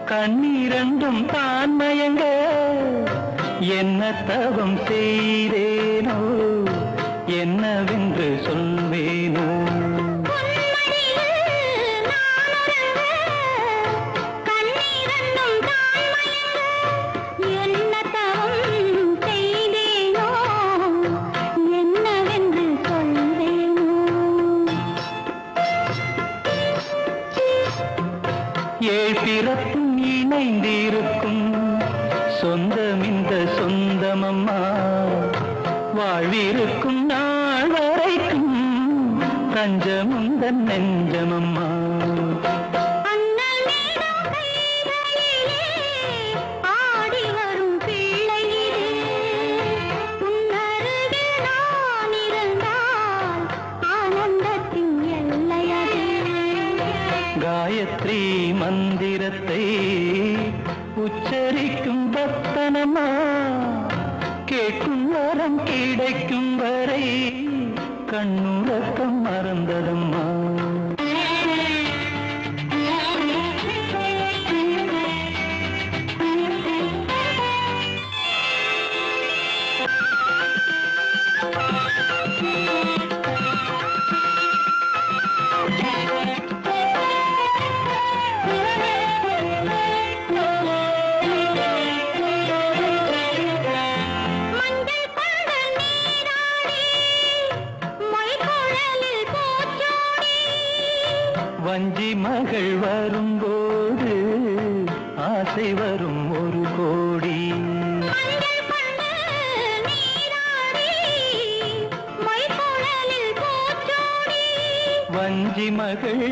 கண்ணீரண்டும் தான் மயங்க என்ன தவம் செய்தேனோ என்னவென்று சொல்வேனோ ஏழ் பிறப்பும் இணைந்திருக்கும் சொந்தம் இந்த சொந்தமம்மா வாழ்விருக்கும் நாள் வரைக்கும் தஞ்சமுந்தன் நெஞ்சமம்மா காயத்ரி மந்திரத்தை உச்சரிக்கும் பக்தனம்மா கேட்கும் வரம் கிடைக்கும் வரை கண்ணுறக்கம் மறந்ததம்மா வஞ்சி மகள் வரும்போது ஆசை வரும் ஒரு கோடி வஞ்சி மகள்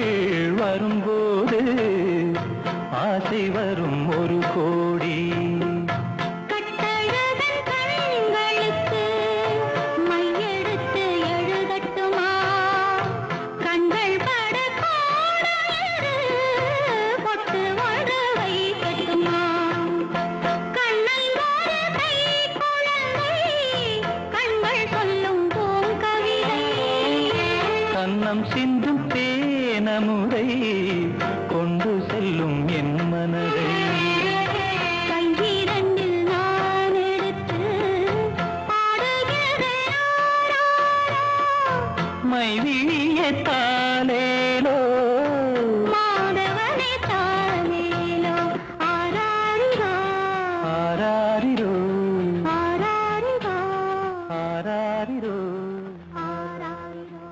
வரும்போது ஆசை வரும் ஒரு கோடி கண்ணம் சிந்தும் தேனமுதை கொண்டு செல்லும் என் மனதை கையிரண்டில் நான் எடுத்து மைவிழிய தாலேலோ மாதவனே தாலேலோ ஆராரிரோ ஆராரிரோ